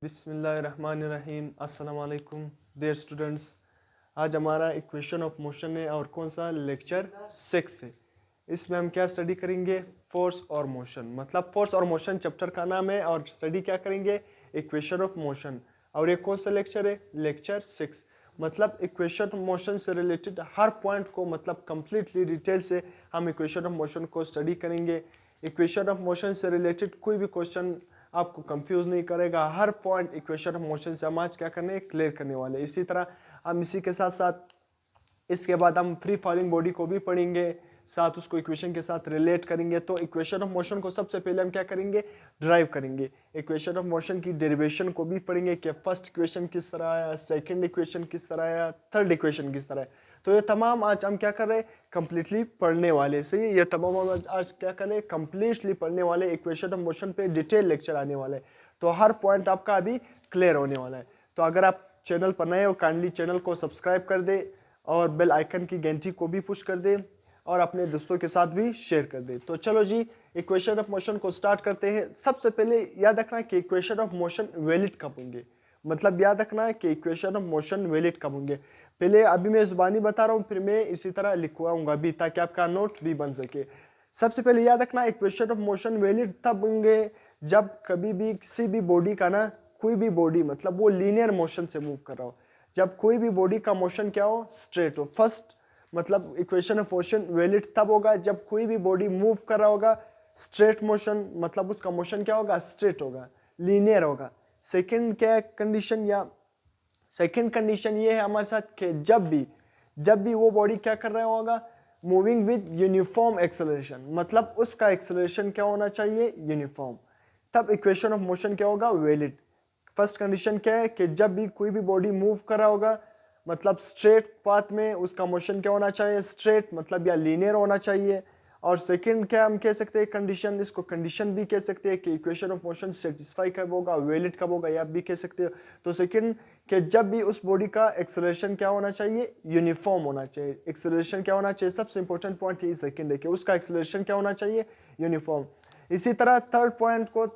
बिस्मिल्लाहिर्रहमानिर्रहीम। अस्सलाम वालेकुम डियर स्टूडेंट्स। आज हमारा इक्वेशन ऑफ मोशन है और कौन सा लेक्चर 6 है। इसमें हम क्या स्टडी करेंगे? फोर्स और मोशन। मतलब फोर्स और मोशन चैप्टर का नाम है और स्टडी क्या करेंगे? Equation of motion. और ये कौन सा लेक्चर है? लेक्चर 6। मतलब इक्वेशन ऑफ मोशन से रिलेटेड हर पॉइंट को मतलब कंप्लीटली डिटेल से हम इक्वेशन ऑफ मोशन को स्टडी करेंगे। इक्वेशन ऑफ मोशन से रिलेटेड कोई भी क्वेश्चन आपको कंफ्यूज नहीं करेगा। हर पॉइंट इक्वेशन ऑफ मोशन से हम आज क्या करने, क्लियर करने वाले। इसी तरह हम इसी के साथ साथ इसके बाद हम फ्री फॉलिंग बॉडी को भी पढ़ेंगे, साथ उसको इक्वेशन के साथ रिलेट करेंगे। तो इक्वेशन ऑफ मोशन को सबसे पहले हम क्या करेंगे? ड्राइव करेंगे। इक्वेशन ऑफ मोशन की डेरिवेशन को भी पढ़ेंगे कि फर्स्ट इक्वेशन किस तरह आया, सेकंड इक्वेशन किस तरह आया, थर्ड इक्वेशन किस तरह है। तो ये तमाम आज हम क्या कर रहे हैं? कंप्लीटली पढ़ने वाले। सही है, ये तमाम हम आज क्या कर रहे हैं? कंप्लीटली पढ़ने वाले। इक्वेशन ऑफ मोशन पे डिटेल लेक्चर आने वाला है, तो हर पॉइंट आपका अभी क्लियर होने वाला है। तो अगर आप चैनल पर नए हो, काइंडली चैनल को सब्सक्राइब कर दे और बेल आइकन की घंटी को भी पुश कर दे और अपने दोस्तों के साथ भी शेयर कर दे। तो चलो जी, इक्वेशन ऑफ मोशन को स्टार्ट करते हैं। सबसे पहले याद रखना कि इक्वेशन ऑफ मोशन वैलिड कब होंगे। मतलब याद रखना है कि इक्वेशन ऑफ मोशन वैलिड कब होंगे। पहले अभी मैं जुबानी बता रहा हूँ, फिर मैं इसी तरह लिखवाऊंगा भी ताकि आपका नोट भी बन सके। सबसे पहले याद रखना, इक्वेशन ऑफ मोशन वैलिड तब होंगे जब कभी भी किसी भी बॉडी का ना, कोई भी बॉडी मतलब वो लीनियर मोशन से मूव कर रहा हो। जब कोई भी बॉडी का मोशन क्या हो? स्ट्रेट हो। फर्स्ट मतलब इक्वेशन ऑफ मोशन वैलिड तब होगा जब कोई भी बॉडी मूव कर रहा होगा स्ट्रेट मोशन, मतलब उसका मोशन क्या होगा? स्ट्रेट होगा, लीनियर होगा। सेकंड क्या कंडीशन, या सेकंड कंडीशन ये है हमारे साथ कि जब भी वो बॉडी क्या कर रहा होगा? मूविंग विद यूनिफॉर्म एक्सेलरेशन, मतलब उसका एक्सेलरेशन क्या होना चाहिए? यूनिफॉर्म। तब इक्वेशन ऑफ मोशन क्या होगा? वैलिड। फर्स्ट कंडीशन क्या है कि जब भी कोई भी बॉडी मूव कर रहा होगा मतलब स्ट्रेट पाथ में, उसका मोशन क्या होना चाहिए? स्ट्रेट, मतलब या लीनियर होना चाहिए। और सेकंड क्या हम कह सकते हैं कंडीशन, इसको कंडीशन भी कह सकते हैं कि इक्वेशन ऑफ मोशन सेटिस्फाई कब होगा, वैलिड कब होगा, या आप भी कह सकते हो। तो सेकंड कि जब भी उस बॉडी का एक्सेलरेशन क्या होना चाहिए? यूनिफॉर्म होना चाहिए। एक्सेलरेशन क्या होना चाहिए? सबसे इंपॉर्टेंट पॉइंट यही सेकंड है कि उसका एक्सेलरेशन क्या होना चाहिए? यूनिफॉर्म। इसी तरह थर्ड पॉइंट को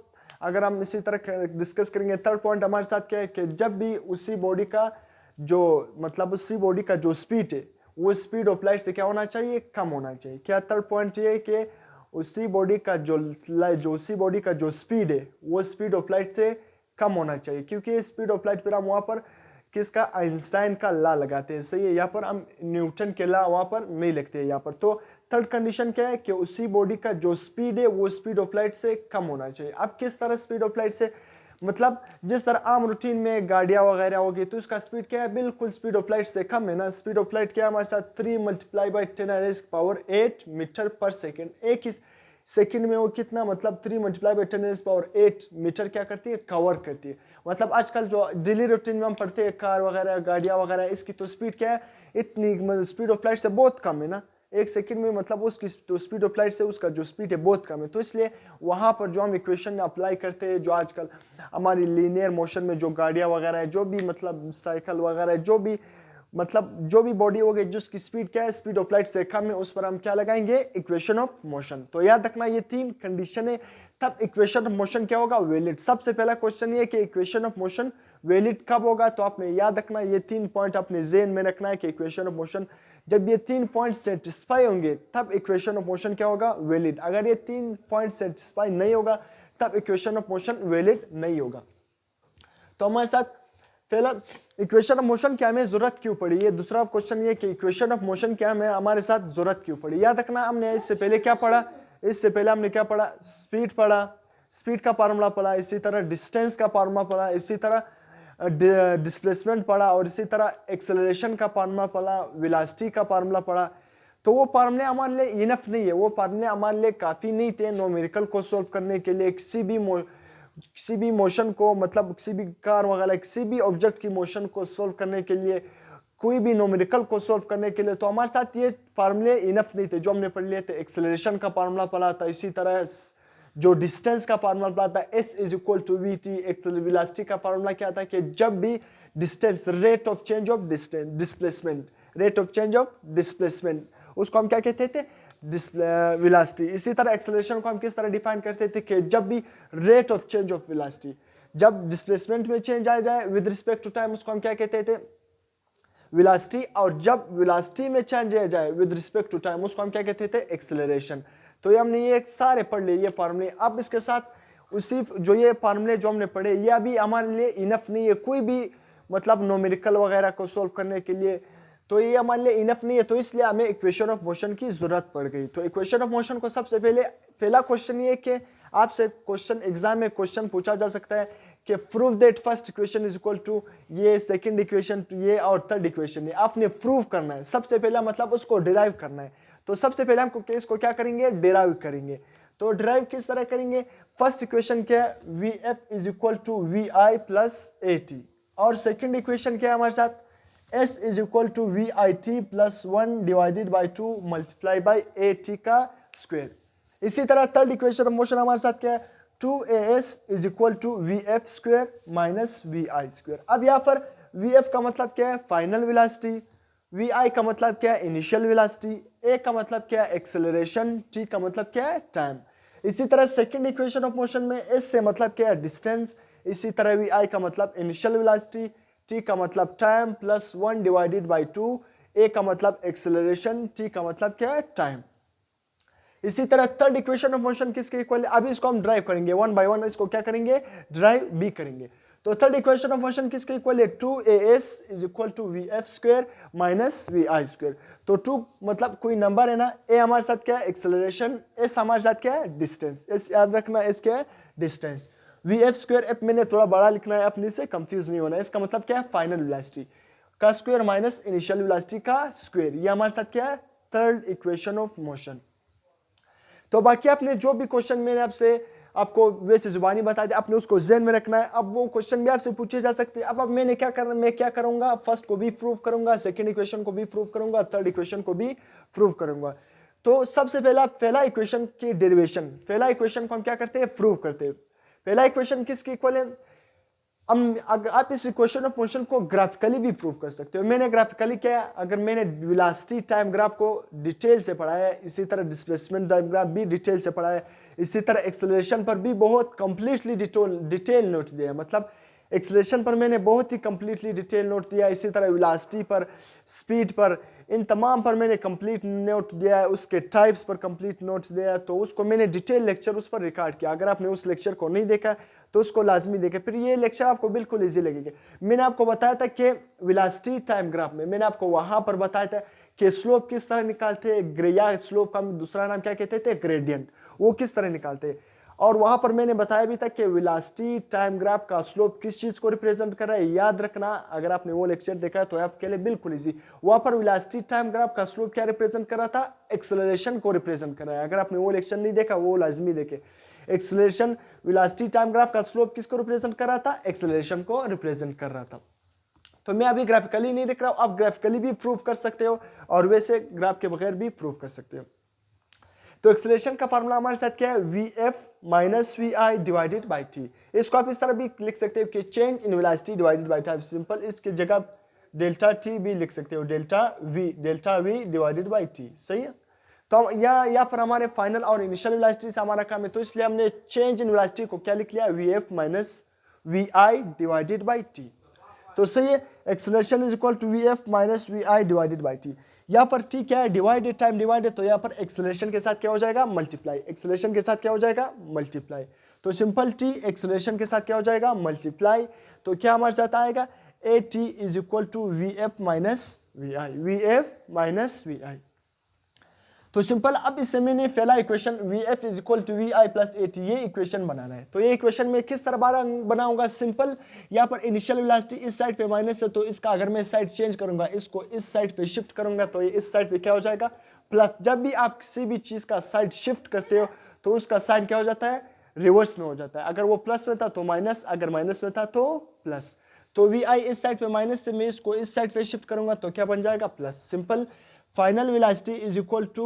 अगर हम इसी तरह डिस्कस करेंगे, थर्ड पॉइंट हमारे साथ क्या है कि जब भी उसी बॉडी का जो मतलब उसी बॉडी का जो स्पीड है वो स्पीड ऑफ लाइट से क्या होना चाहिए? कम होना चाहिए। क्या थर्ड पॉइंट ये है कि उसी बॉडी का उसी बॉडी का जो स्पीड है वो स्पीड ऑफ लाइट से कम होना चाहिए, क्योंकि स्पीड ऑफ लाइट पर हम वहां पर किसका? आइंस्टाइन का लॉ लगाते हैं। सही है, यहाँ पर हम न्यूटन के लॉ वहां पर नहीं लिखते हैं यहाँ पर। तो थर्ड कंडीशन क्या है कि उसी बॉडी का जो स्पीड है वो स्पीड ऑफ लाइट से कम होना चाहिए। अब किस तरह स्पीड ऑफ लाइट से? मतलब जिस तरह आम रूटीन में गाड़ियां वगैरह होगी तो उसका स्पीड क्या है? बिल्कुल स्पीड ऑफ लाइट से कम है ना। स्पीड ऑफ लाइट क्या है हमारे साथ? 3 × 10⁻⁸ मीटर पर सेकेंड। एक ही सेकंड में वो कितना, मतलब 3 × 10⁸ मीटर क्या करती है? कवर करती है। मतलब आजकल जो डेली रूटीन में हम पढ़ते हैं कार वगैरह, गाड़ियां वगैरह, इसकी तो स्पीड क्या है? इतनी स्पीड ऑफ लाइट से बहुत कम है ना। एक सेकंड में मतलब उसकी तो स्पीड ऑफ लाइट से उसका जो स्पीड है बहुत कम है। तो इसलिए वहां पर जो हम इक्वेशन अप्लाई करते हैं, जो आजकल हमारी लीनियर मोशन में जो गाड़ियां वगैरह है, जो भी मतलब साइकिल वगैरह, जो भी बॉडी होगी जिसकी स्पीड क्या है? स्पीड ऑफ लाइट से कम है, उस पर हम क्या लगाएंगे? Equation of motion. तो याद रखना ये 3 कंडीशन है, तब इक्वेशन ऑफ मोशन क्या होगा? वैलिड। सबसे पहला क्वेश्चन ये कि इक्वेशन ऑफ मोशन वैलिड कब होगा? तो आपने याद रखना ये 3 पॉइंट अपने जेहन में रखना है कि इक्वेशन ऑफ मोशन जब ये 3 पॉइंट सेटिस्फाई होंगे तब इक्वेशन ऑफ मोशन क्या होगा? वैलिड। अगर ये 3 पॉइंट सेटिस्फाई नहीं होगा तब इक्वेशन ऑफ मोशन वैलिड नहीं होगा। तो हमारे साथ पहला इक्वेशन ऑफ मोशन क्या हमें जरूरत क्यों पड़ी? ये दूसरा क्वेश्चन ये कि इक्वेशन ऑफ मोशन क्या हमें हमारे साथ जरूरत क्यों पड़ी? याद रखना हमने इससे पहले क्या पढ़ा? इससे पहले हमने क्या पढ़ा? स्पीड पढ़ा, स्पीड का फार्मूला पढ़ा, इसी तरह डिस्टेंस का फार्मूला पढ़ा, इसी तरह डिस्प्लेसमेंट पढ़ा, और इसी तरह एक्सेलरेशन का फार्मूला पढ़ा, वेलोसिटी का फार्मूला पढ़ा। तो वो फार्मूले हमारे लिए इनफ नहीं है, वो फार्मूले हमारे लिए काफी नहीं थे न्यूमेरिकल को सॉल्व करने के लिए। किसी भी मोशन को, मतलब किसी भी कार वगैरह, किसी भी ऑब्जेक्ट की मोशन को सॉल्व करने के लिए, कोई भी न्यूमेरिकल को सॉल्व करने के लिए, तो हमारे साथ ये फार्मूले इनफ नहीं थे जो हमने पढ़ लिए थे। एक्सेलरेशन का फार्मूला पढ़ा था, इसी तरह जो डिस्टेंस का फार्मूला पढ़ा था S = VT। वेलोसिटी का फार्मूला क्या था कि जब भी distance, rate of change of displacement, rate of change of displacement, उसको हम क्या कहते थे? वेलोसिटी। इसी तरह एक्सेलरेशन को हम किस तरह डिफाइन करते थे कि जब भी rate of change of velocity, जब डिस्प्लेसमेंट में चेंज आ जाए विद रिस्पेक्ट टू टाइम उसको हम क्या कहते थे, वेलोसिटी, और जब वेलोसिटी में चेंज आ जाए विद रिस्पेक्ट टू टाइम उसको हम क्या कहते थे, एक्सेलरेशन। तो ये हमने ये सारे पढ़ लिए ये फार्मूले। अब इसके साथ उसी जो ये फार्मूले जो हमने पढ़े ये अभी हमारे लिए इनफ नहीं है कोई भी मतलब न्यूमेरिकल वगैरह को सोल्व करने के लिए, तो ये हमारे लिए इनफ नहीं है, तो इसलिए हमें इक्वेशन ऑफ मोशन की जरूरत पड़ गई। तो इक्वेशन ऑफ मोशन को सबसे पहला क्वेश्चन ये कि आपसे क्वेश्चन एग्जाम में क्वेश्चन पूछा जा सकता है कि prove that first equation is equal to ये, सेकंड इक्वेशन टू ये, और थर्ड इक्वेशन ये। आपने प्रूव करना है, सबसे पहला मतलब उसको डिराइव करना है। तो सबसे पहले हमको केस को क्या करेंगे, डिराइव करेंगे। तो डिराइव किस तरह करेंगे, फर्स्ट इक्वेशन क्या है, v f is equal to v i plus a t, और सेकेंड इक्वेशन क्या है हमारे साथ, S is equal to v i t plus 1 divided by 2 multiply by a t का स्क्वायर। इसी तरह थर्ड इक्वेशन ऑफ मोशन हमारे साथ क्या है, 2as is equal to v f square minus v i square. अब यहाँ पर वी एफ का मतलब क्या है, फाइनल वेलोसिटी, वी आई का मतलब क्या है, इनिशियल वेलोसिटी, ए का मतलब क्या है, एक्सेलरेशन, टी का मतलब क्या है, टाइम। इसी तरह सेकेंड इक्वेशन ऑफ मोशन में एस से मतलब क्या है, डिस्टेंस, इसी तरह वी आई का मतलब इनिशियल वेलोसिटी, टी का मतलब टाइम प्लस 1 डिवाइडेड बाई 2, ए का मतलब एक्सेलरेशन, टी का मतलब क्या है, टाइम। इसी तरह थर्ड इक्वेशन ऑफ मोशन किसके इक्वल है, अभी इसको हम ड्राइव करेंगे वन बाय वन, इसको क्या करेंगे, ड्राइव भी करेंगे। तो थर्ड इक्वेशन ऑफ मोशन किसके इक्वल है, 2as is equal to v f square minus v i square. तो 2 मतलब कोई नंबर है ना, ए हमारे साथ क्या है, एक्सेलरेशन, एस हमारे साथ क्या है, डिस्टेंस, एस याद रखना, एस क्या है, distance. We f square F मैंने थोड़ा बड़ा लिखना है अपने से कंफ्यूज नहीं होना है, इसका मतलब क्या है, फाइनल वेलोसिटी का स्क्वायर माइनस इनिशियल वेलोसिटी का स्क्वायर। ये हमारे साथ क्या है, थर्ड इक्वेशन ऑफ मोशन। तो बाकी आपने जो भी क्वेश्चन मैंने आपको वैसे जुबानी बता दिया, आपने उसको ज़हन में रखना है। अब वो क्वेश्चन भी आपसे पूछे जा सकते हैं। अब मैंने क्या करना, मैं क्या करूंगा, फर्स्ट को भी प्रूव करूंगा, सेकंड इक्वेशन को भी प्रूव करूंगा, थर्ड इक्वेशन को भी प्रूव करूंगा। तो सबसे पहला इक्वेशन की डेरिवेशन, पहला इक्वेशन को हम क्या करते हैं, प्रूव करते हैं। पहला इक्वेशन किसके इक्वल है, अगर आप इस इक्वेशन ऑफ मोशन को ग्राफिकली भी प्रूव कर सकते हो। मैंने ग्राफिकली क्या, अगर मैंने वेलोसिटी टाइम ग्राफ को डिटेल से पढ़ा है, इसी तरह डिस्प्लेसमेंट टाइम ग्राफ भी डिटेल से पढ़ा है, इसी तरह एक्सेलरेशन पर भी बहुत कंप्लीटली डिटेल नोट दिया है। मतलब एक्सेलरेशन पर मैंने बहुत ही कंप्लीटली डिटेल नोट दिया है, इसी तरह वेलोसिटी पर, स्पीड पर, इन तमाम पर मैंने कंप्लीट नोट दिया है, उसके टाइप्स पर कंप्लीट नोट दिया है। तो उसको मैंने डिटेल लेक्चर उस पर रिकॉर्ड किया। अगर आपने उस लेक्चर को नहीं देखा तो उसको लाजमी देखें, फिर ये लेक्चर आपको बिल्कुल इजी लगेगा। मैंने आपको बताया था कि वेलोसिटी टाइम ग्राफ में मैंने आपको वहां पर बताया था कि स्लोप किस तरह निकालते हैं, या स्लोप का दूसरा नाम क्या कहते थे, ग्रेडियंट, वो किस तरह निकालते हैं। और वहां पर मैंने बताया भी था कि वेलोसिटी टाइम ग्राफ का स्लोप किस चीज को रिप्रेजेंट कर रहा है। याद रखना, अगर आपने वो लेक्चर देखा है तो आपके लिए बिल्कुल इजी। वहां पर वेलोसिटी टाइम ग्राफ का स्लोप क्या रिप्रेजेंट कर रहा था, एक्सेलरेशन को रिप्रेजेंट कर रहा है। अगर आपने वो लेक्चर नहीं देखा वो लाजमी देखे। एक्सेलरेशन, वेलोसिटी टाइम ग्राफ का स्लोप किसको रिप्रेजेंट कर रहा था, एक्सेलरेशन को रिप्रेजेंट कर रहा था। तो मैं अभी ग्राफिकली नहीं देख रहा हूं, आप ग्राफिकली भी प्रूव कर सकते हो और वैसे ग्राफ के बगैर भी प्रूव कर सकते हो। तो एक्सेलरेशन का फार्मूला हमारे साथ क्या है, v f minus v i divided by t. इसको आप इस तरह भी लिख सकते हो कि change in velocity divided by time, simple. इसकी जगह डेल्टा टी भी लिख सकते हो, delta v divided by t, सही है। तो यहाँ पर हमारे फाइनल और इनिशियल वेलोसिटी से हमारा काम है, तो इसलिए हमने चेंज इन वेलोसिटी को क्या लिख लिया, v f minus v i divided by t. तो सही है, acceleration is equal to v f minus v i divided by t. यहाँ पर टी क्या है, डिवाइडेड टाइम डिवाइडेड, तो यहाँ पर एक्सेलरेशन के साथ क्या हो जाएगा, मल्टीप्लाई। एक्सेलरेशन के साथ क्या हो जाएगा, मल्टीप्लाई। तो सिंपल टी एक्सेलरेशन के साथ क्या हो जाएगा, मल्टीप्लाई। तो क्या हमारे साथ आएगा, a t is equal to v f minus v i, v f minus v i. तो सिंपल, अब इससे मैंने पहला equation v f is equal to v i plus a t, ये इक्वेशन बनाना है। तो ये इक्वेशन में किस तरह बनाऊंगा, सिंपल, यहाँ पर इनिशियल वेलोसिटी इस साइड पे माइनस है, तो इसका अगर मैं साइड चेंज करूंगा, इसको इस साइड पे शिफ्ट करूंगा, तो ये इस साइड पे क्या हो जाएगा, प्लस। जब भी आप किसी भी चीज का साइड शिफ्ट करते हो तो उसका साइन क्या हो जाता है, रिवर्स में हो जाता है। अगर वो प्लस में था तो माइनस, अगर माइनस में था तो प्लस। तो वी आई इस साइड पे माइनस से मैं इसको इस साइड पे शिफ्ट करूंगा तो क्या बन जाएगा, plus. Simple, final velocity is equal to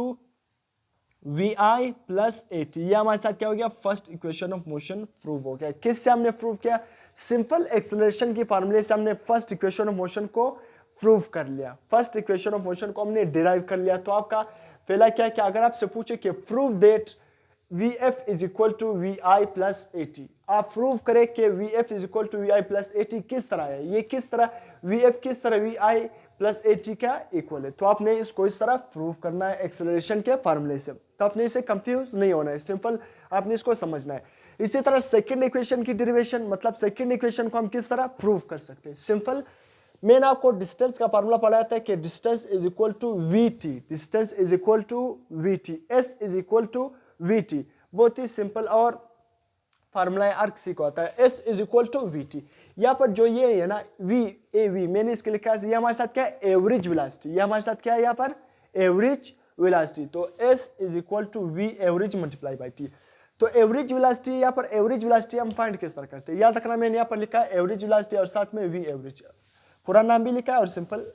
v i plus a t. ये हमारे साथ क्या हो गया, first equation of motion prove हो गया। किससे हमने प्रूव किया, सिंपल एक्सेलरेशन की फार्मूले से हमने फर्स्ट इक्वेशन ऑफ मोशन को प्रूव कर लिया, फर्स्ट इक्वेशन ऑफ मोशन को हमने डिराइव कर लिया। तो आपका पहला क्या, अगर आपसे पूछे कि prove that v f is equal to v i plus a t, आप प्रूव करें कि v f is equal to v i plus a t किस तरह है, ये किस तरह वी एफ किस तरह v i plus a t का इक्वल है। तो आपने इसको इस तरह प्रूव करना है एक्सेलरेशन के फार्मूले से। तो आपने इसे कंफ्यूज नहीं होना है, सिंपल आपने इसको समझना है। इसी तरह सेकंड इक्वेशन की डेरिवेशन, मतलब सेकंड इक्वेशन को हम किस तरह प्रूव कर सकते हैं, सिंपल। मैंने आपको डिस्टेंस का फार्मूला पढ़ाया था कि distance is equal to v t, distance is equal to v t, s is equal to v t, बहुत ही सिंपल और फार्मूला आर्क सी को आता है। S is equal to v t, यहाँ पर जो ये है ना वी ए वी, मैंने इसके लिखा है, ये हमारे साथ क्या है एवरेज वेलोसिटी, ये हमारे साथ क्या है यहाँ पर एवरेज वेलोसिटी। तो s is equal to v average multiply by t. तो एवरेज वेलोसिटी, यहाँ पर एवरेज वेलोसिटी हम फाइंड किस तरह करते हैं, याद रखना मैंने यहाँ पर लिखा है एवरेज वेलोसिटी और साथ में वी एवरेज, पूरा नाम भी लिखा है और सिंपल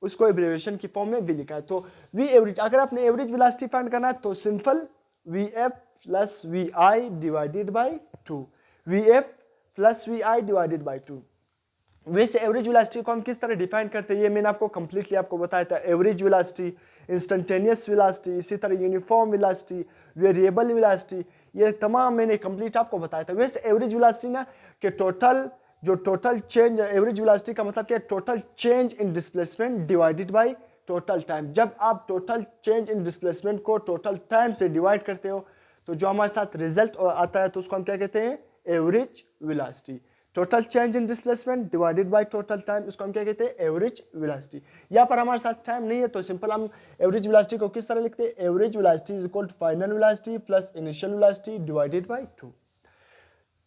उसको एब्रिविएशन की फॉर्म में भी लिखा है। तो वी एवरेज, अगर आपने एवरेज वेलोसिटी फाइंड करना है तो simple v f plus v i divided by two, v f plus v i divided by two. वैसे एवरेज वेलोसिटी को हम किस तरह डिफाइन करते हैं ये मैंने आपको कंप्लीटली आपको बताया था। एवरेज वेलोसिटी, इंस्टेंटेनियस वेलोसिटी, इसी तरह यूनिफॉर्म वेलोसिटी, वेरिएबल वेलोसिटी, ये तमाम मैंने कंप्लीट आपको बताया था। वैसे एवरेज वेलोसिटी ना कि टोटल जो टोटल चेंज, एवरेज वेलोसिटी का मतलब क्या है total change in displacement divided by total time. जब आप टोटल चेंज इन डिस्प्लेसमेंट को टोटल टाइम से डिवाइड करते हो तो जो हमारे साथ रिजल्ट आता है तो उसको हम क्या कहते हैं average velocity. Total change in displacement divided by total time, उसको हम क्या कहते हैं एवरेज वेलोसिटी। यहाँ पर हमारे साथ टाइम नहीं है तो सिंपल हम एवरेज वेलोसिटी को किस तरह लिखते हैं, average velocity is equal to final velocity plus initial velocity divided by 2।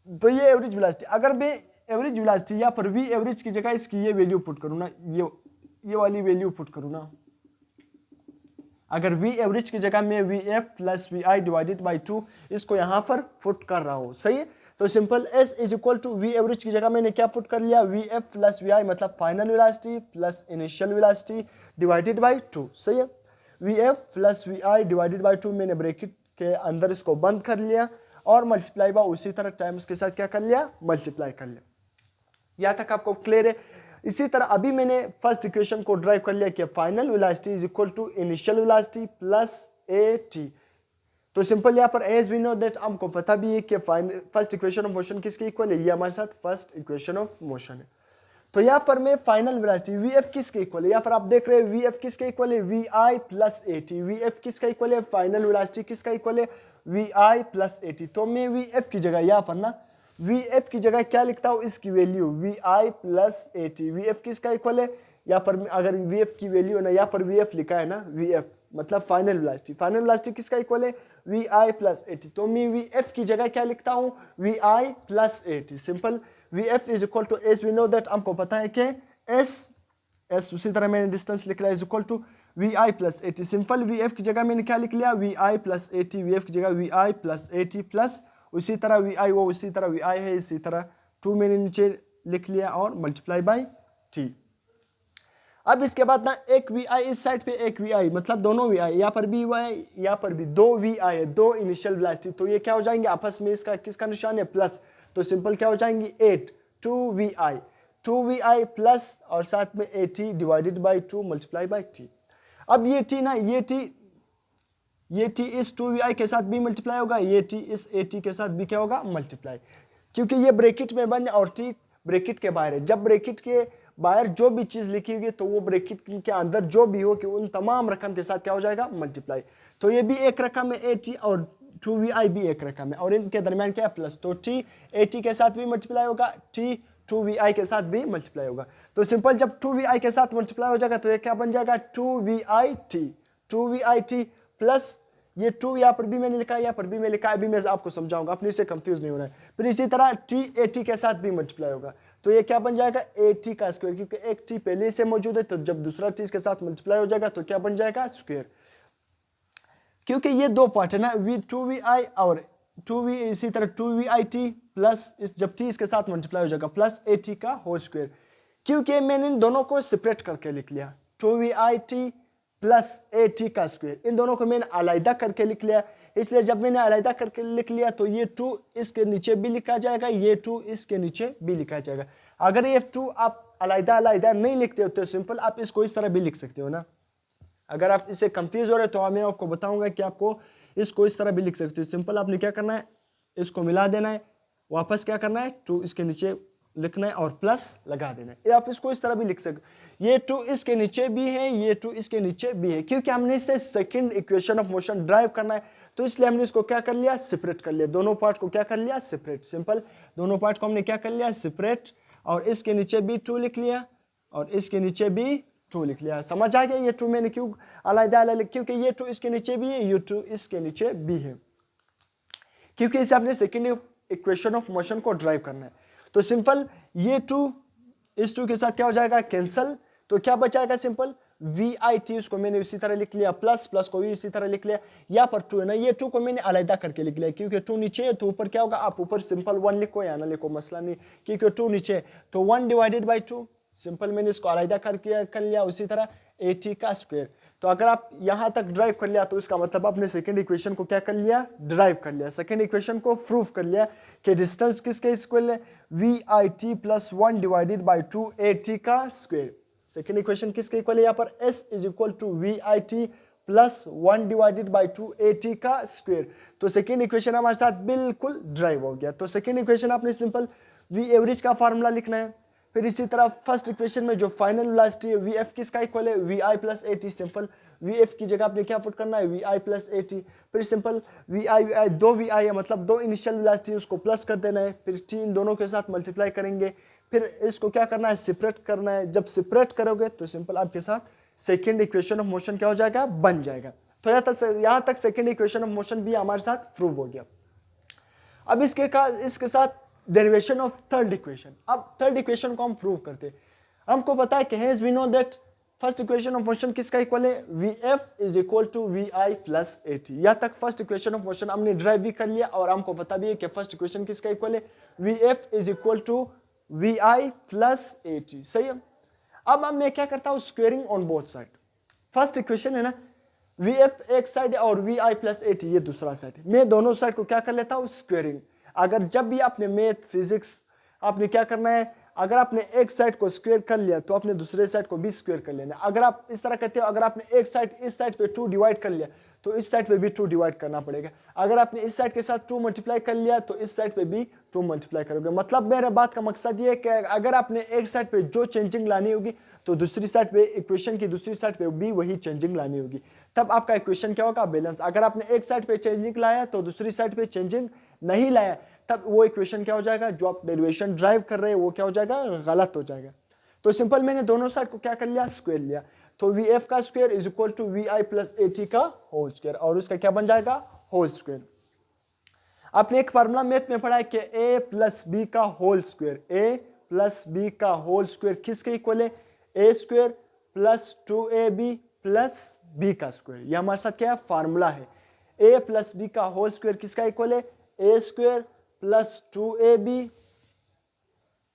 तो ये एवरेज वेलोसिटी, अगर मैं एवरेज वेलोसिटी यहाँ पर वी एवरेज की जगह इसकी ये वैल्यू पुट करूँ ना, ये वाली वैल्यू पुट करूँ ना, अगर वी एवरेज की जगह मैं v f plus v i divided by 2 इसको यहाँ पर पुट कर रहा हूँ, सही है। तो simple s is equal to v average की जगह मैंने क्या पुट कर लिया, v f plus v i मतलब final velocity plus initial velocity divided by 2, सही है। V f plus v i divided by 2 मैंने ब्रैकेट के अंदर इसको बंद कर लिया और मल्टीप्लाई बाय उसी तरह टाइम उसके साथ क्या कर लिया, मल्टीप्लाई कर लिया। यहाँ तक आपको क्लियर है। इसी तरह अभी मैंने फर्स्ट इक्वेशन को ड्राइव कर लिया कि final velocity is equal to initial velocity plus a t. तो सिंपल यहाँ पर एज वी नो दैट हमको पता भी है कि फर्स्ट इक्वेशन ऑफ मोशन किसके इक्वल है, ये हमारे साथ फर्स्ट इक्वेशन ऑफ मोशन है। तो यहाँ पर मैं फाइनल वेलोसिटी वी एफ किसके इक्वल है, यहाँ पर आप देख रहे हैं वी एफ किसके इक्वल है, v i plus a t. V f किसका इक्वल है, फाइनल वेलोसिटी किसका इक्वल है, v i plus a t. तो मैं वी एफ की जगह यहाँ पर ना वी एफ की जगह क्या लिखता हूँ, इसकी value v i plus a t. V f किसका इक्वल है, यहाँ पर अगर वी एफ की वैल्यू है ना, यहाँ पर वी एफ लिखा है ना, वी एफ मतलब फाइनल वेलोसिटी, फाइनल वेलोसिटी किसका इक्वल है, v i plus a t. तो मैं वी एफ की जगह क्या लिखता हूँ, v i plus a t. Simple v f is equal to s, we know that हमको पता है कि एस उसी तरह मैंने डिस्टेंस लिख लिया is equal to v i plus a t. Simple v f की जगह मैंने क्या लिख लिया, v i plus a t. V f की जगह v i plus a t plus उसी तरह वी आई, वो उसी तरह वी आई है, इसी तरह 2 मैंने नीचे लिख लिया और मल्टीप्लाई बाय टी। अब इसके बाद ना एक वी आई इस साइड पे, एक वी आई मतलब दोनों वी आई, यहाँ पर भी वाई यहाँ पर भी दो वी आई है, दो इनिशियल वेलोसिटी। तो ये क्या हो जाएंगे आपस में, इसका किसका निशान है प्लस, तो सिंपल क्या हो जाएंगी 8 2 वी आई प्लस और साथ में A T divided by 2 multiply by T. अब ये टी ना ये टी इस 2vi के साथ भी मल्टीप्लाई होगा, ये टी इस ए टी के साथ भी क्या होगा मल्टीप्लाई, क्योंकि ये ब्रैकेट में बंद और टी ब्रैकेट के बाहर है। जब ब्रैकेट के बाहर जो भी चीज लिखी होगी तो वो ब्रैकेट के अंदर जो भी हो कि उन तमाम रकम के साथ क्या हो जाएगा मल्टीप्लाई। तो ये भी एक रकम है ए टी और 2vi भी एक रकम है और इनके दरमियान क्या है प्लस। तो टी ए टी के साथ भी मल्टीप्लाई होगा, टी 2vi के साथ भी मल्टीप्लाई होगा। तो सिंपल जब 2vi के साथ मल्टीप्लाई हो जाएगा तो ये क्या बन जाएगा 2vi प्लस ये 2 यहाँ पर भी मैंने लिखा है, यहाँ पर भी मैं लिखा है, अभी मैं आपको समझाऊंगा, अपने से कंफ्यूज नहीं होना है। फिर इसी तरह टी ए टी के साथ भी मल्टीप्लाई होगा तो ये क्या बन जाएगा ए टी का स्क्वायर, क्योंकि एक टी पहले से मौजूद है तो जब दूसरा टी इसके साथ मल्टीप्लाई हो जाएगा तो क्या बन जाएगा स्क्वायर, क्योंकि ये दो पार्ट है ना वी 2vi और 2v इसी तरह 2vi प्लस इस जब टी इसके साथ मल्टीप्लाई हो जाएगा प्लस ए टी का होल स्क्वायर, क्योंकि मैंने इन दोनों को सेपरेट करके लिख लिया 2vi प्लस ए टी का स्क्वायर, इन दोनों को मैंने अलग करके लिख लिया। इसलिए जब मैंने अलग करके लिख लिया तो ये 2 इसके नीचे भी लिखा जाएगा, ये 2 इसके नीचे भी लिखा जाएगा। अगर ये 2 आप अलग नहीं लिखते हो तो सिंपल आप इसको इस तरह भी लिख सकते हो ना। अगर आप इससे कंफ्यूज हो रहे तो मैं आपको बताऊंगा कि आपको इसको इस तरह भी लिख सकते हो। सिंपल आपने क्या करना है, इसको मिला देना है वापस क्या करना है, 2 इसके नीचे लिखना है और प्लस लगा देना है। आप इसको इस तरह भी लिख सकते, ये 2 इसके नीचे भी है, ये 2 इसके नीचे भी है, क्योंकि हमने इससे second equation of motion drive करना है, तो इसलिए हमने इसको क्या कर लिया, सेपरेट कर लिया, दोनों पार्ट को क्या कर लिया, सेपरेट। सिंपल, दोनों पार्ट को हमने क्या कर लिया, सेपरेट, और इसके नीचे भी 2 लिख लिया और इसके नीचे भी 2 लिख लिया। समझ आ गया, ये 2 मैंने क्यों अलग अलग, क्योंकि ये 2 इसके नीचे भी है, ये 2 इसके नीचे भी है, क्योंकि इसे आपने सेकंड इक्वेशन ऑफ मोशन को ड्राइव करना है। तो सिंपल, ये 2 इस 2 के साथ क्या हो जाएगा, कैंसल, तो क्या बचाएगा, सिंपल VIT, उसको मैंने इसी तरह लिख लिया, प्लस प्लस को भी इसी तरह लिख लिया। यहाँ पर 2 है ना, ये 2 को मैंने अलग करके लिख लिया, क्योंकि 2 नीचे है तो ऊपर क्या होगा, आप ऊपर सिंपल 1 लिखो या ना लिखो, मसला नहीं, क्योंकि 2 नीचे है, तो 1 डिवाइडेड बाई 2, सिंपल मैंने इसको अलग करके कर लिया। उसी तरह AT का स्क्वायर, तो अगर आप यहां तक ड्राइव कर लिया तो इसका मतलब आपने सेकंड इक्वेशन को क्या कर लिया, ड्राइव कर लिया, सेकंड इक्वेशन को प्रूव कर लिया कि डिस्टेंस किसके इक्वल है, VIT plus 1 divided by 2 AT का स्क्वायर। सेकंड इक्वेशन किसके इक्वल है, यहाँ पर S is equal to VIT plus 1 divided by 2 AT का स्क्वायर। तो सेकंड इक्वेशन हमारे साथ बिल्कुल ड्राइव हो गया। तो सेकंड इक्वेशन आपने सिंपल V एवरेज का फार्मूला लिखना है। फिर इसी तरह फर्स्ट इक्वेशन में जो फाइनल वेलोसिटी है, VF किसका इक्वल है, VI plus AT। Simple VF की जगह आपने क्या पुट करना है, VI प्लस AT। फिर सिंपल VI 2 VI है, मतलब 2 इनिशियल वेलोसिटी, उसको प्लस कर देना है, फिर T इन दोनों के साथ मल्टीप्लाई करेंगे, फिर इसको क्या करना है, सेपरेट करना है। जब सेपरेट करोगे तो सिंपल आपके साथ सेकेंड इक्वेशन ऑफ मोशन क्या हो जाएगा, बन जाएगा। तो यहाँ तक सेकेंड इक्वेशन ऑफ मोशन भी हमारे साथ प्रूव हो गया। अब इसके साथ डेरिवेशन ऑफ थर्ड इक्वेशन। अब थर्ड इक्वेशन को हम प्रूव करते हैं। हमको पता है कि as we know that first equation of motion किसका इक्वल है, VF is equal to VI plus AT। यहाँ तक फर्स्ट इक्वेशन ऑफ मोशन हमने ड्राइव भी कर लिया और हमको पता भी है कि फर्स्ट इक्वेशन किसका इक्वल है, VF is equal to VI plus AT। सही है। अब मैं क्या करता हूँ, squaring on both side. First equation है ना, VF एक साइड और VI प्लस AT ये दूसरा साइड, मैं दोनों साइड को क्या कर लेता हूँ, स्क्वेयरिंग। अगर जब भी आपने मैथ फिजिक्स आपने क्या करना है, अगर आपने एक साइड को स्क्वायर कर लिया तो आपने दूसरे साइड को भी स्क्वायर कर लेना। अगर आप इस तरह करते हो, अगर आपने एक साइड इस साइड पे 2 डिवाइड कर लिया तो इस साइड पे भी 2 डिवाइड करना पड़ेगा। अगर आपने इस साइड के साथ 2 मल्टीप्लाई कर लिया तो इस साइड पे भी 2 मल्टीप्लाई करोगे। मतलब मेरे बात का मकसद ये है कि अगर आपने एक साइड पे जो चेंजिंग लानी होगी तो दूसरी साइड पे इक्वेशन की दूसरी साइड पे भी वही चेंजिंग लानी होगी, तब आपका इक्वेशन क्या होगा, बैलेंस। अगर आपने एक साइड पे चेंजिंग लाया तो दूसरी साइड पे चेंजिंग नहीं लाया, तब वो इक्वेशन क्या हो जाएगा, जो आप डेरिवेशन ड्राइव कर रहे हैं वो क्या हो जाएगा, गलत हो जाएगा। तो सिंपल मैंने दोनों साइड को क्या कर लिया, स्क्वायर लिया। तो VF का square is equal to VI plus AT का होल स्क्वायर, और उसका क्या बन जाएगा, होल स्क्वायर। आपने एक फार्मूला मैथ में पढ़ा है कि A प्लस B का whole square, A plus B का होल स्क्वायर किसके इक्वल है, A square plus 2AB plus B का स्क्वायर। यह हमारे साथ क्या है, फार्मूला है। A प्लस B का होल स्क्वायर किसका इक्वल है, A square plus 2AB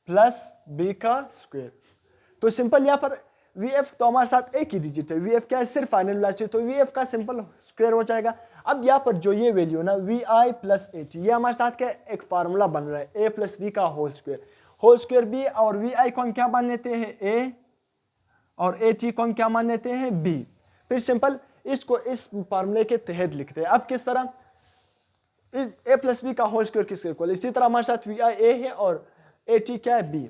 plus B का स्क्वायर। तो सिंपल यहाँ पर VF तो हमारे साथ एक ही डिजिट है, VF क्या है, सिर्फ फाइनल वेलोसिटी, तो VF का सिंपल स्क्वायर हो जाएगा। अब यहाँ पर जो ये वैल्यू ना VI प्लस AT, ये हमारे साथ क्या एक फार्मूला बन रहा है, A प्लस B का होल स्क्वायर B, और VI को हम क्या मान लेते हैं, A, और AT को हम क्या मान लेते हैं, B। फिर सिंपल इसको इस फार्मूले के तहत लिखते हैं। अब किस तरह, A प्लस B का होल स्क्वायर किसके इक्वल, इसी तरह हमारे साथ VI A है और AT क्या है, B।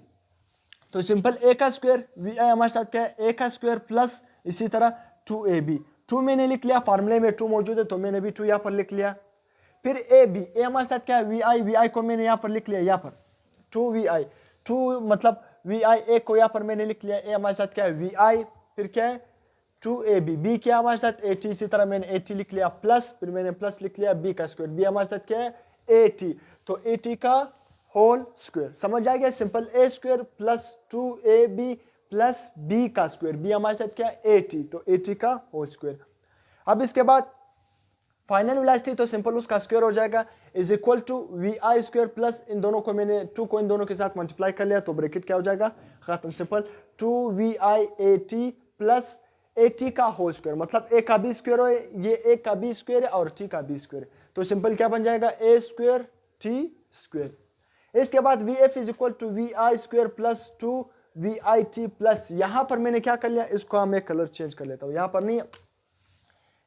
तो सिंपल A का स्क्वायर, VI हमारे साथ क्या है, A का स्क्वायर प्लस इसी तरह 2AB, 2 मैंने लिख लिया, फार्मूले में 2 मौजूद है तो मैंने भी 2 यहाँ पर लिख लिया। फिर AB, A हमारे साथ क्या है, VI को मैंने यहाँ पर लिख लिया, यहाँ पर 2VI, 2 मतलब VI A को यहाँ पर मैंने लिख लिया, A हमारे साथ क्या है, VI, फिर क्या है 2AB, B क्या हमारे साथ AT, इसी तरह मैंने AT लिख लिया प्लस, फिर मैंने प्लस लिख लिया B का स्क्वायर, B हमारे साथ क्या है, AT, तो AT का होल स्क्वायर। समझ आ गया, simple A square plus 2AB plus B का स्क्वायर, B हमारे साथ क्या है, AT, तो AT का होल स्क्वायर। अब इसके बाद फाइनल वेलोसिटी तो सिंपल उसका स्क्वायर हो जाएगा, is equal to VI square plus इन दोनों को मैंने 2 को इन दोनों के साथ मल्टीप्लाई कर लिया तो ब्रैकेट क्या हो जाएगा, खत्म। Simple 2VI AT plus AT का होल स्क्वायर, मतलब A का भी स्क्वायर है, ये A का भी स्क्वायर है और T का भी स्क्वायर है, तो सिंपल क्या बन जाएगा, A स्क्वायर T स्क्वायर। इसके बाद VF is equal to VI square plus 2VIT plus, यहां पर मैंने क्या कर लिया, इसको हम एक कलर चेंज कर लेता हूं, यहां पर नहीं,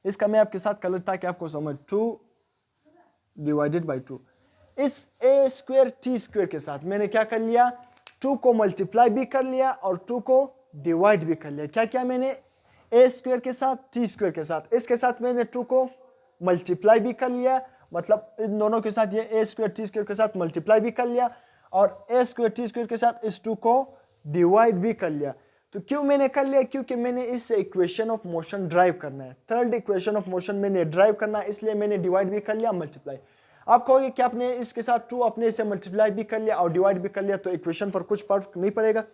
इसका मैं आपके साथ कलर ताकि आपको समझ, 2 डिवाइडेड बाई 2, इस ए स्क्वायर टी स्क्वायर के साथ मैंने क्या कर लिया, 2 को मल्टीप्लाई भी कर लिया और 2 को डिवाइड भी कर लिया। क्या क्या मैंने, ए स्क्वायर के साथ टी स्क्वायर के साथ, इसके साथ मैंने 2 को मल्टीप्लाई भी कर लिया, मतलब इन दोनों के साथ ये ए स्क्वायर टी स्क्वायर के साथ मल्टीप्लाई भी कर लिया और ए स्क्वायर टी स्क्वायर के साथ इस 2 को डिवाइड भी कर लिया। तो क्यों मैंने कर लिया, क्योंकि मैंने इस इक्वेशन ऑफ मोशन ड्राइव करना है, थर्ड इक्वेशन ऑफ मोशन मैंने ड्राइव करना है, इसलिए मैंने डिवाइड भी कर लिया, मल्टीप्लाई। आप कहोगे कि आपने इसके साथ 2 अपने से मल्टीप्लाई भी कर लिया और डिवाइड भी कर लिया तो इक्वेशन पर कुछ फर्क नहीं पड़ेगा।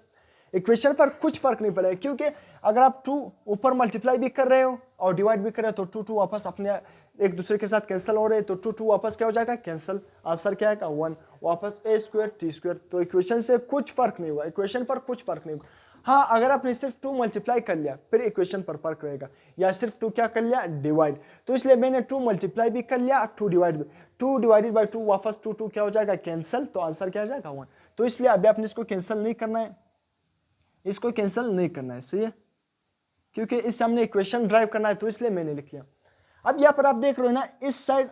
इक्वेशन पर कुछ फर्क नहीं पड़ेगा, क्योंकि अगर आप 2 ऊपर मल्टीप्लाई भी कर रहे हो और डिवाइड भी कर रहे हो तो 2 वापस अपने एक दूसरे के साथ कैंसिल हो रहे हैं, तो 2 वापस क्या हो जाएगा, कैंसिल। आंसर क्या आएगा, 1 वापस ए स्क्वायर टी स्क्वायर। तो इक्वेशन से कुछ फर्क नहीं हुआ, इक्वेशन पर कुछ फर्क नहीं हुआ। हाँ, अगर आपने सिर्फ 2 मल्टीप्लाई कर लिया फिर इक्वेशन पर फर्क रहेगा, या सिर्फ 2 क्या कर लिया, डिवाइड। तो इसलिए मैंने 2 मल्टीप्लाई भी कर लिया, 2 डिवाइड भी, 2 डिवाइडेड बाई 2 वापस 2 क्या हो जाएगा, कैंसिल। तो आंसर क्या आ जाएगा, 1। तो इसलिए अभी आपने इसको कैंसिल नहीं करना है, इसको कैंसिल नहीं करना है, सही है, क्योंकि इससे हमने इक्वेशन ड्राइव करना है, तो इसलिए मैंने लिख लिया। अब यहाँ पर आप देख रहे हो ना, इस साइड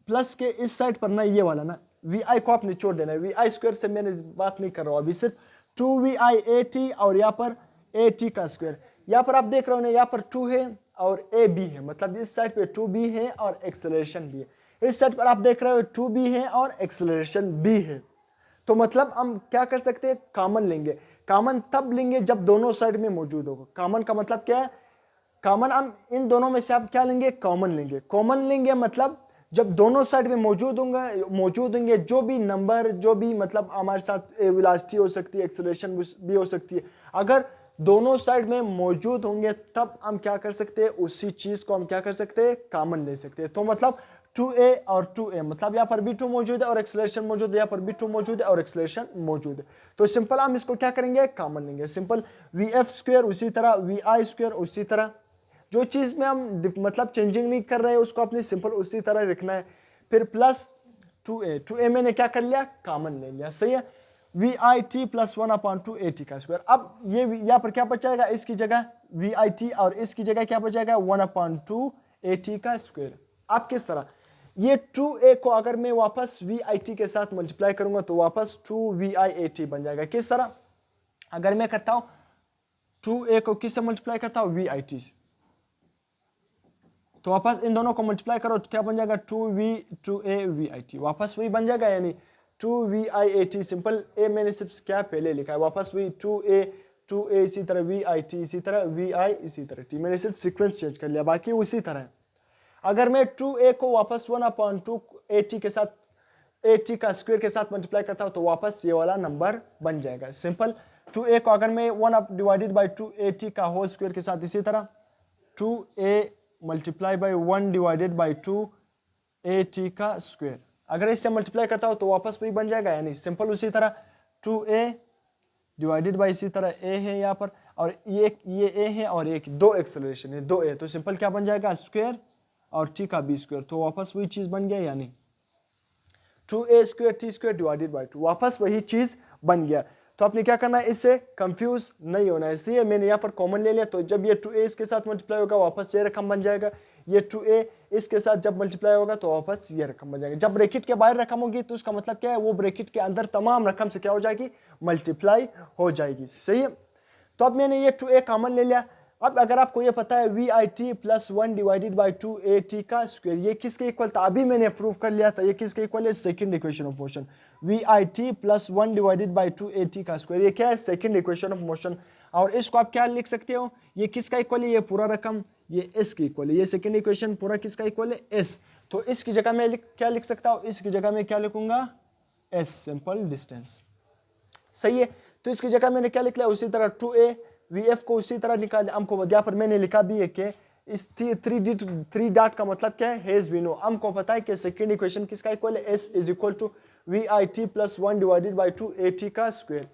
प्लस के इस साइड पर ना ये वाला ना वी आई को आप निचोड़ देना है। वी आई स्क्वायर से मैंने बात नहीं कर रहा हूँ अभी, सिर्फ 2vi और यहाँ पर ए टी का स्क्वायर। यहाँ पर आप देख रहे हो ना, यहाँ पर 2 है और ए बी है, मतलब इस साइड पे 2b है और एक्सेलरेशन भी है। इस साइड पर आप देख रहे हो 2b है और एक्सेलरेशन भी है। तो मतलब हम क्या कर सकते हैं, कॉमन लेंगे। कॉमन तब लेंगे जब दोनों साइड में मौजूद होगा। कॉमन का मतलब क्या है, कॉमन हम इन दोनों में से आप क्या लेंगे, कॉमन लेंगे। कॉमन लेंगे मतलब जब दोनों साइड में मौजूद होंगे जो भी नंबर, जो भी मतलब हमारे साथ वेलोसिटी हो सकती है, एक्सेलरेशन भी हो सकती है, अगर दोनों साइड में मौजूद होंगे तब हम क्या कर सकते हैं, उसी चीज को हम क्या कर सकते हैं, कॉमन ले सकते हैं। तो मतलब 2a और 2a, मतलब यहाँ पर भी 2 मौजूद है और एक्सेलरेशन मौजूद है, यहाँ पर भी 2 मौजूद है और एक्सेलरेशन मौजूद है। तो सिंपल हम इसको क्या करेंगे, कॉमन लेंगे। सिंपल vf स्क्वायर उसी तरह, vi स्क्वायर उसी तरह, जो चीज में हम मतलब चेंजिंग नहीं कर रहे हैं उसको अपने सिंपल उसी तरह रखना है। फिर प्लस 2a मैंने क्या कर लिया, कॉमन ले लिया, सही है। vit प्लस 1/2 at का स्क्वायर। अब ये यहाँ पर क्या बचाएगा, इसकी जगह vit और इसकी जगह क्या बचाएगा, 1/2 at का स्क्वायर। अब किस तरह, ये 2a को अगर मैं वापस vit के साथ मल्टीप्लाई करूंगा तो वापस 2viat बन जाएगा। किस तरह, अगर मैं करता हूं 2a को किससे मल्टीप्लाई करता हूं, vit से, तो वापस इन दोनों को मल्टीप्लाई करो तो क्या बन जाएगा, 2a vit, वापस वही बन जाएगा, यानी 2viat। सिंपल a मैंने सिर्फ क्या पहले लिखा है, वापस वही 2a इसी तरह, vit इसी तरह, vi इसी तरह t, मैंने सिर्फ सीक्वेंस चेंज कर लिया, बाकी उसी तरह है। अगर मैं 2a को वापस 1/2 at के साथ, at का स्क्वायर के साथ मल्टीप्लाई करता हूं तो वापस ये वाला नंबर बन जाएगा। सिंपल 2a को अगर मैं 1/2 at का होल स्क्वायर के साथ, इसी तरह 2a मल्टीप्लाई बाई 1/2 at का स्क्वायर, अगर इससे मल्टीप्लाई करता हूं तो वापस वही बन जाएगा, यानी सिंपल उसी तरह 2a डिवाइडेड बाई, इसी तरह a है यहाँ पर और ये a है और एक 2 एक्सेलरेशन है, 2a, तो सिंपल क्या बन जाएगा, स्क्वायर और t का b स्क्वायर, तो वापस वही चीज बन गया, यानी 2a square t square divided by 2, वापस वही चीज बन गया। तो आपने क्या करना है, इससे कंफ्यूज नहीं होना है, इसलिए मैंने यहाँ पर कॉमन ले लिया। तो जब ये 2a इसके साथ मल्टीप्लाई होगा वापस ये रकम बन जाएगा, ये 2a इसके साथ जब मल्टीप्लाई होगा तो वापस ये रकम बन जाएगा। जब ब्रैकेट के बाहर रकम होगी तो उसका मतलब क्या है, वो ब्रैकेट के अंदर तमाम रकम से क्या हो जाएगी, मल्टीप्लाई हो जाएगी, सही है। तो अब मैंने ये 2a कॉमन ले लिया। अब अगर आपको ये पता है vit प्लस 1/2 at का स्क्वायर, ये किसके इक्वल था, अभी मैंने प्रूव कर लिया था, ये किसके इक्वल है, second equation of motion. vit plus 1/2 at का स्क्वायर, ये क्या है, सेकंड इक्वेशन ऑफ मोशन। और इसको आप क्या लिख सकते हो, ये किसका इक्वल है, ये पूरा रकम ये s की इक्वल है, ये सेकंड इक्वेशन पूरा किसका इक्वल है, s। तो इसकी जगह मैं क्या लिख सकता हूँ, इसकी जगह मैं क्या लिखूंगा, s, सिंपल डिस्टेंस, सही है। तो इसकी जगह मैंने क्या लिख लिया, उसी तरह 2a vf को उसी तरह निकाल, हमको यहाँ पर मैंने लिखा भी है कि इस 3 डॉट का मतलब क्या है, हेज वी नो। हमको पता है कि सेकंड इक्वेशन किसका इक्वल है, s is equal to vit plus 1/2 at का स्क्वायर।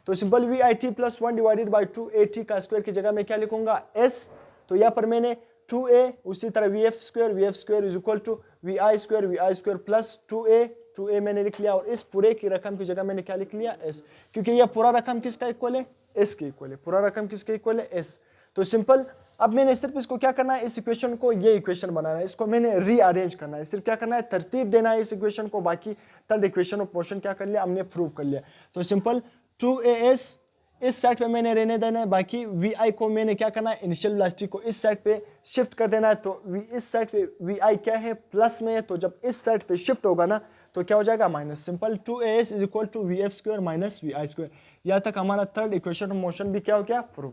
तो सिंपल vit प्लस 1/2 at का स्क्वायर की जगह मैं क्या लिखूंगा, s। तो यहाँ पर मैंने 2a उसी तरह vf square is equal to vi square plus 2a मैंने लिख लिया, और इस पूरे की रकम की जगह मैंने क्या लिख लिया, s, क्योंकि यह पूरा रकम किसका इक्वल है, s के इक्वल है, पूरा रकम किसके इक्वल है, s। तो सिंपल अब मैंने सिर्फ इसको क्या करना है, इस इक्वेशन को ये इक्वेशन बनाना है, इसको मैंने रीअरेंज करना है, सिर्फ क्या करना है, तरतीब देना है इस इक्वेशन को, बाकी थर्ड इक्वेशन ऑफ मोशन क्या कर लिया हमने, प्रूव कर लिया। तो सिंपल 2as इस साइड पे मैंने रहने देना है, बाकी vi को मैंने क्या करना है, इनिशियल वेलोसिटी को इस साइड पे शिफ्ट कर देना है। तो इस साइड पे vi क्या है, प्लस में है, तो जब इस साइड पे शिफ्ट होगा ना तो क्या हो जाएगा, minus. Simple 2as is equal to vf square minus vi square. यहाँ तक हमारा थर्ड इक्वेशन ऑफ मोशन भी क्या हो गया, प्रूव।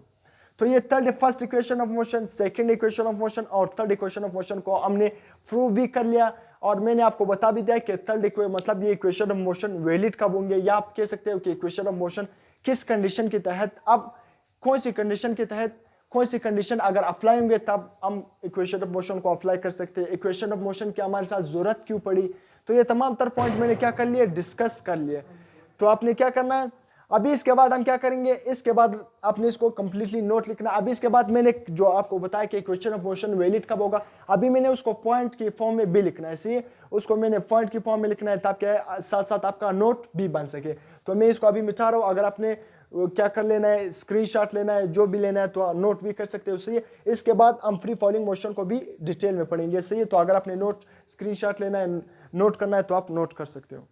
तो ये first equation of motion, second equation of motion और थर्ड इक्वेशन ऑफ मोशन को हमने प्रूव भी कर लिया। और मैंने आपको बता भी दिया कि थर्ड इक्वेशन मतलब ये इक्वेशन ऑफ मोशन वैलिड कब होंगे, या आप कह सकते हो कि इक्वेशन ऑफ मोशन किस कंडीशन के तहत, अब कौन सी कंडीशन के तहत, कौन सी कंडीशन अगर अप्लाई होंगे तब हम इक्वेशन ऑफ मोशन को अप्लाई कर सकते हैं, इक्वेशन ऑफ मोशन की हमारे साथ जरूरत क्यों पड़ी। तो ये तमाम तर पॉइंट मैंने क्या कर लिए, डिस्कस कर लिए। तो आपने क्या करना है, अभी इसके बाद हम क्या करेंगे, इसके बाद आपने इसको कंप्लीटली नोट लिखना। अभी इसके बाद मैंने जो आपको बताया कि इक्वेशन ऑफ मोशन वैलिड कब होगा, अभी मैंने उसको पॉइंट की फॉर्म में भी लिखना है, सही, उसको मैंने पॉइंट की फॉर्म में लिखना है ताकि साथ साथ आपका नोट भी बन सके। तो मैं इसको अभी मिटा रहा हूँ, अगर आपने क्या कर लेना है, स्क्रीनशॉट लेना है, जो भी लेना है तो नोट भी कर सकते हो, सही है। इसके बाद हम फ्री फॉलिंग मोशन को भी डिटेल में पढ़ेंगे, सही है। तो अगर आपने नोट स्क्रीनशॉट लेना है, नोट करना है तो आप नोट कर सकते हो।